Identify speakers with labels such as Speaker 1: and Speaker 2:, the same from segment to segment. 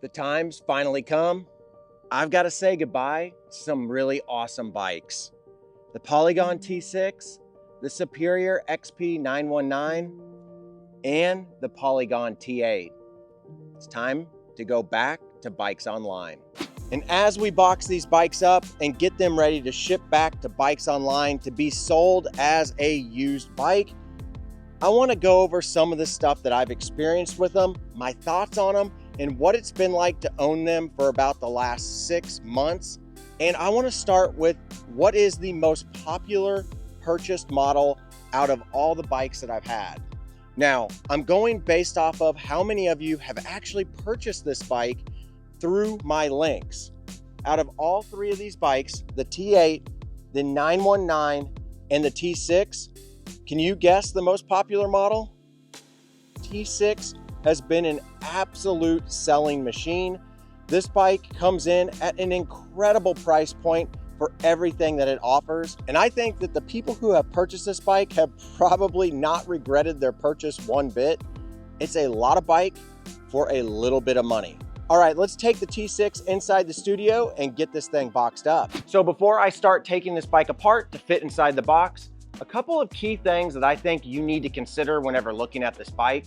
Speaker 1: The time's finally come. I've got to say goodbye to some really awesome bikes. The Polygon T6, the Superior XP 919, and the Polygon T8. It's time to go back to BikesOnline. And as we box these bikes up and get them ready to ship back to BikesOnline to be sold as a used bike, I want to go over some of the stuff that I've experienced with them, my thoughts on them, and what it's been like to own them for about the last 6 months. And I want to start with what is the most popular purchased model out of all the bikes that I've had. Now, I'm going based off of how many of you have actually purchased this bike through my links. Out of all three of these bikes, the T8, the 919, and the T6, can you guess the most popular model? T6 has been an absolute selling machine. This bike comes in at an incredible price point for everything that it offers. And I think that the people who have purchased this bike have probably not regretted their purchase one bit. It's a lot of bike for a little bit of money. All right, let's take the T6 inside the studio and get this thing boxed up. So before I start taking this bike apart to fit inside the box, a couple of key things that I think you need to consider whenever looking at this bike.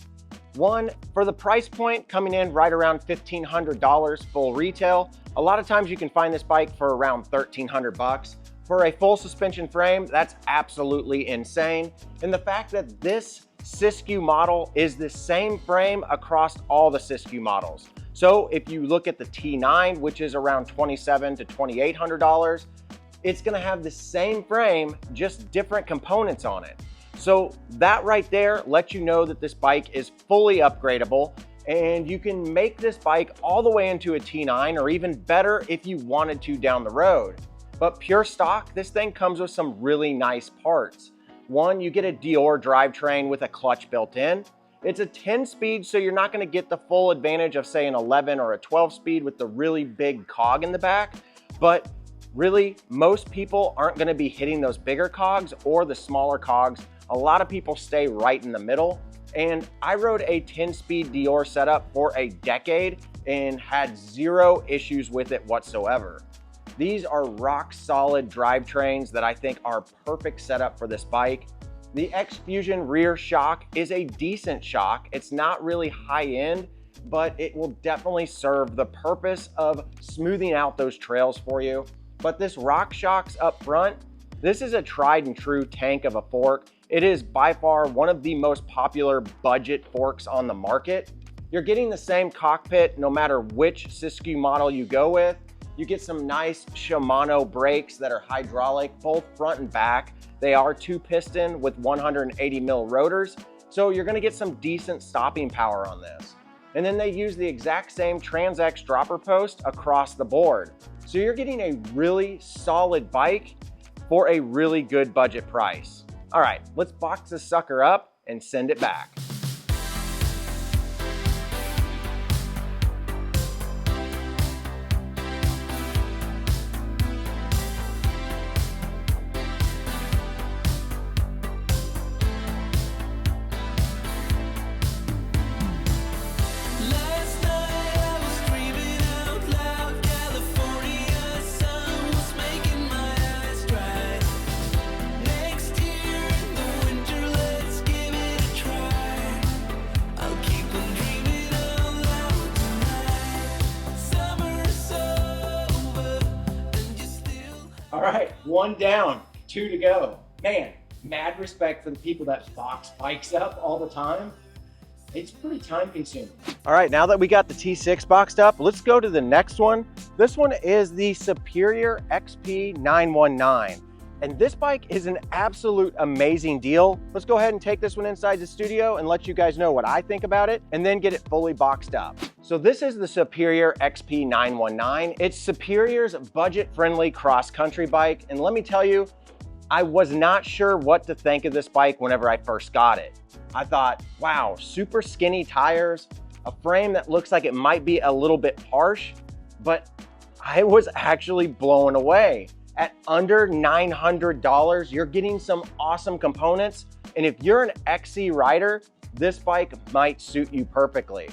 Speaker 1: One, for the price point coming in right around $1,500 full retail, a lot of times you can find this bike for around 1,300 bucks. For a full suspension frame, that's absolutely insane. And the fact that this Siskiyou model is the same frame across all the Siskiyou models. So if you look at the T9, which is around $2,700 to $2,800, it's gonna have the same frame, just different components on it. So that right there lets you know that this bike is fully upgradable, and you can make this bike all the way into a T9, or even better if you wanted to down the road. But pure stock, this thing comes with some really nice parts. One, you get a Dior drivetrain with a clutch built in. It's a 10-speed, so you're not gonna get the full advantage of say an 11 or a 12-speed with the really big cog in the back, but really, most people aren't gonna be hitting those bigger cogs or the smaller cogs. A lot of people stay right in the middle. And I rode a 10-speed Dior setup for a decade and had zero issues with it whatsoever. These are rock solid drivetrains that I think are perfect setup for this bike. The X-Fusion rear shock is a decent shock. It's not really high end, but it will definitely serve the purpose of smoothing out those trails for you. But this rock shocks up front, this is a tried and true tank of a fork. It is by far one of the most popular budget forks on the market. You're getting the same cockpit no matter which Siskiyou model you go with. You get some nice Shimano brakes that are hydraulic, both front and back. They are 2-piston with 180 mil rotors, so you're gonna get some decent stopping power on this. And then they use the exact same TransX dropper post across the board. So you're getting a really solid bike for a really good budget price. All right, let's box this sucker up and send it back. All right, 1 down, 2 to go. Man, mad respect for the people that box bikes up all the time. It's pretty time consuming. All right, now that we got the T6 boxed up, let's go to the next one. This one is the Superior XP 919. And this bike is an absolute amazing deal. Let's go ahead and take this one inside the studio and let you guys know what I think about it, and then get it fully boxed up. So this is the Superior XP 919. It's Superior's budget-friendly cross-country bike. And let me tell you, I was not sure what to think of this bike whenever I first got it. I thought, wow, super skinny tires, a frame that looks like it might be a little bit harsh, but I was actually blown away. At under $900, you're getting some awesome components. And if you're an XC rider, this bike might suit you perfectly.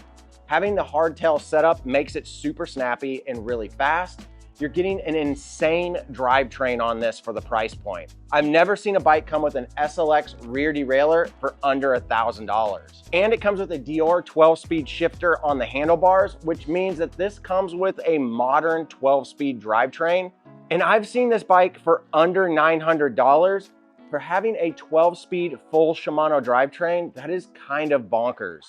Speaker 1: Having the hardtail setup makes it super snappy and really fast. You're getting an insane drivetrain on this for the price point. I've never seen a bike come with an SLX rear derailleur for under $1,000. And it comes with a Dior 12-speed shifter on the handlebars, which means that this comes with a modern 12-speed drivetrain. And I've seen this bike for under $900. For having a 12-speed full Shimano drivetrain, that is kind of bonkers.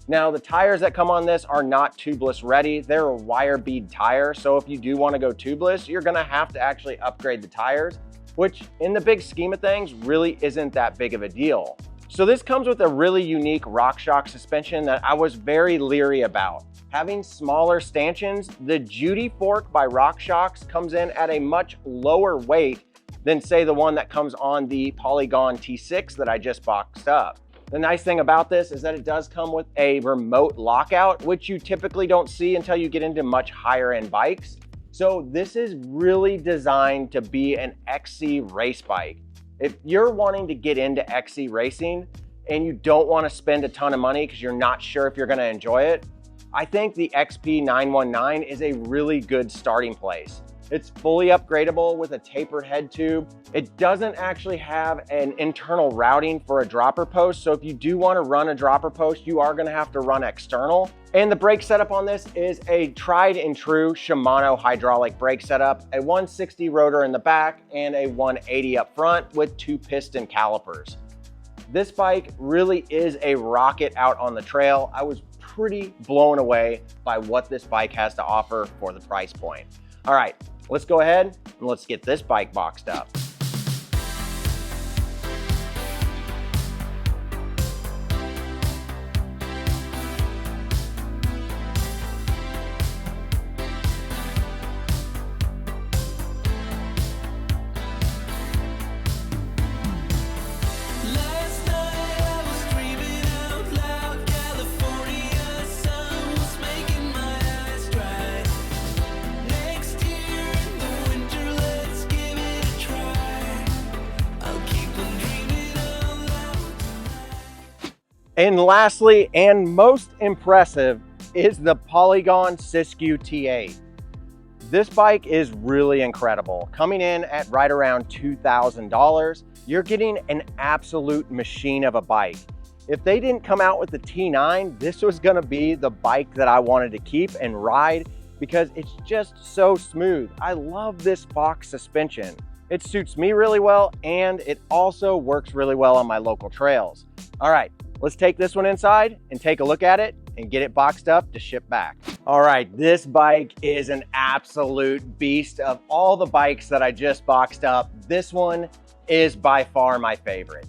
Speaker 1: Now, the tires that come on this are not tubeless ready. They're a wire bead tire, so if you do want to go tubeless, you're going to have to actually upgrade the tires, which in the big scheme of things really isn't that big of a deal. So this comes with a really unique RockShox suspension that I was very leery about. Having smaller stanchions, the Judy fork by RockShox comes in at a much lower weight than say the one that comes on the Polygon T6 that I just boxed up. The nice thing about this is that it does come with a remote lockout, which you typically don't see until you get into much higher end bikes. So this is really designed to be an XC race bike. If you're wanting to get into XC racing and you don't want to spend a ton of money because you're not sure if you're going to enjoy it, I think the XP919 is a really good starting place. It's fully upgradable with a tapered head tube. It doesn't actually have an internal routing for a dropper post, so if you do want to run a dropper post, you are going to have to run external. And the brake setup on this is a tried and true Shimano hydraulic brake setup, a 160 rotor in the back and a 180 up front with 2 piston calipers. This bike really is a rocket out on the trail. I was pretty blown away by what this bike has to offer for the price point. All right, let's go ahead and let's get this bike boxed up. And lastly, and most impressive, is the Polygon T8. This bike is really incredible. Coming in at right around $2,000, you're getting an absolute machine of a bike. If they didn't come out with the T9, this was gonna be the bike that I wanted to keep and ride because it's just so smooth. I love this box suspension. It suits me really well, and it also works really well on my local trails. All right. Let's take this one inside and take a look at it and get it boxed up to ship back. All right, this bike is an absolute beast. Of all the bikes that I just boxed up, this one is by far my favorite.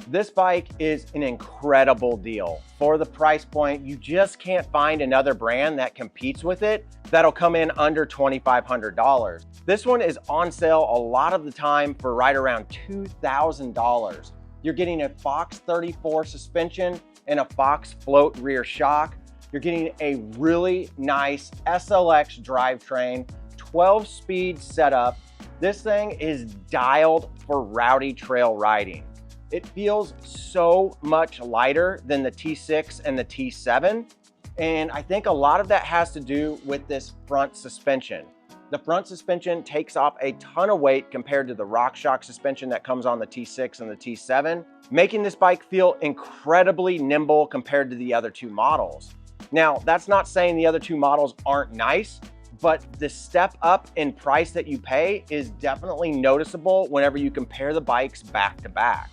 Speaker 1: This bike is an incredible deal. For the price point, you just can't find another brand that competes with it that'll come in under $2,500. This one is on sale a lot of the time for right around $2,000. You're getting a Fox 34 suspension and a Fox float rear shock. You're getting a really nice SLX drivetrain, 12-speed setup. This thing is dialed for rowdy trail riding. It feels so much lighter than the T6 and the T7. And I think a lot of that has to do with this front suspension. The front suspension takes off a ton of weight compared to the RockShox suspension that comes on the T6 and the T7, making this bike feel incredibly nimble compared to the other two models. Now, that's not saying the other two models aren't nice, but the step up in price that you pay is definitely noticeable whenever you compare the bikes back to back.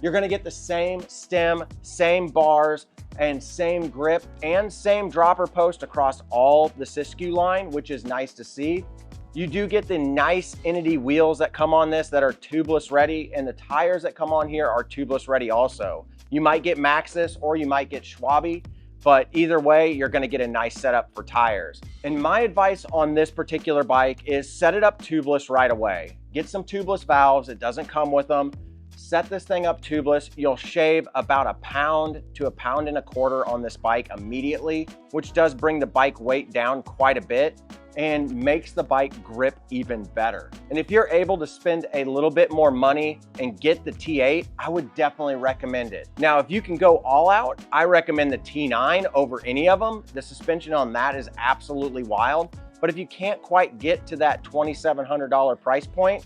Speaker 1: You're gonna get the same stem, same bars, and same grip and same dropper post across all the Siskiyou line, which is nice to see. You do get the nice Entity wheels that come on this that are tubeless ready, and the tires that come on here are tubeless ready also. You might get Maxxis or you might get Schwabe, but either way, you're gonna get a nice setup for tires. And my advice on this particular bike is set it up tubeless right away. Get some tubeless valves, it doesn't come with them. Set this thing up tubeless. You'll shave about 1 pound to 1.25 pounds on this bike immediately, which does bring the bike weight down quite a bit. and makes the bike grip even better. And if you're able to spend a little bit more money and get the T8, I would definitely recommend it. Now, if you can go all out, I recommend the T9 over any of them. The suspension on that is absolutely wild. But if you can't quite get to that $2,700 price point,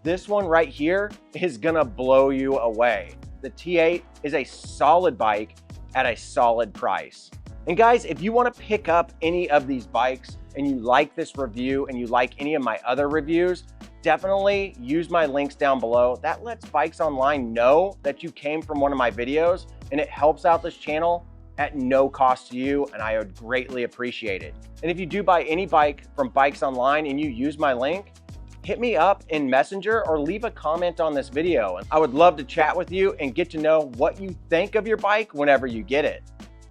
Speaker 1: this one right here is gonna blow you away. The T8 is a solid bike at a solid price. And guys, if you wanna pick up any of these bikes and you like this review and you like any of my other reviews, definitely use my links down below. That lets BikesOnline know that you came from one of my videos, and it helps out this channel at no cost to you, and I would greatly appreciate it. And if you do buy any bike from BikesOnline and you use my link, hit me up in Messenger or leave a comment on this video. And I would love to chat with you and get to know what you think of your bike whenever you get it.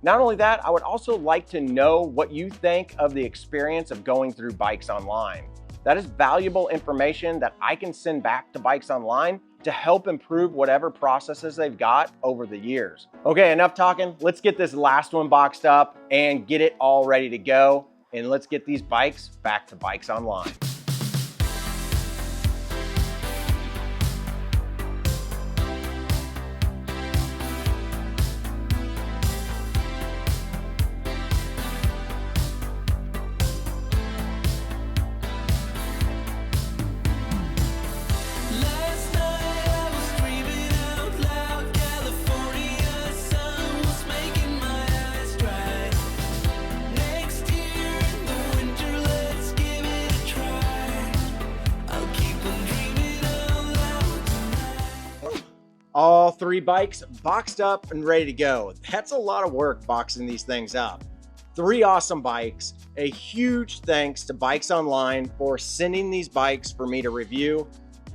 Speaker 1: Not only that, I would also like to know what you think of the experience of going through BikesOnline. That is valuable information that I can send back to BikesOnline to help improve whatever processes they've got over the years. Okay, enough talking. Let's get this last one boxed up and get it all ready to go. And let's get these bikes back to BikesOnline. All three bikes boxed up and ready to go. That's a lot of work boxing these things up. Three awesome bikes. A huge thanks to BikesOnline for sending these bikes for me to review.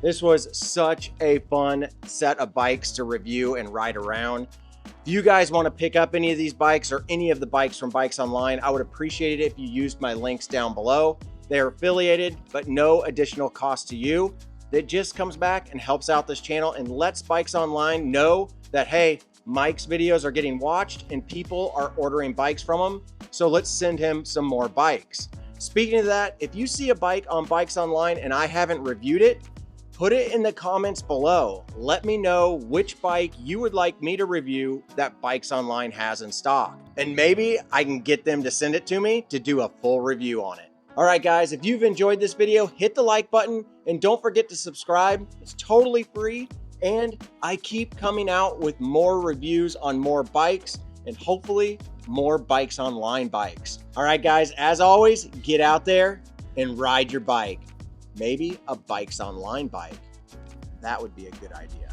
Speaker 1: This was such a fun set of bikes to review and ride around. If you guys want to pick up any of these bikes or any of the bikes from BikesOnline, I would appreciate it if you used my links down below. They're affiliated, but no additional cost to you. That just comes back and helps out this channel and lets BikesOnline know that, hey, Mike's videos are getting watched and people are ordering bikes from him. So let's send him some more bikes. Speaking of that, if you see a bike on BikesOnline and I haven't reviewed it, put it in the comments below. Let me know which bike you would like me to review that BikesOnline has in stock. And maybe I can get them to send it to me to do a full review on it. All right, guys, if you've enjoyed this video, hit the like button and don't forget to subscribe. It's totally free. And I keep coming out with more reviews on more bikes and hopefully more BikesOnline bikes. All right, guys, as always, get out there and ride your bike. Maybe a BikesOnline bike. That would be a good idea.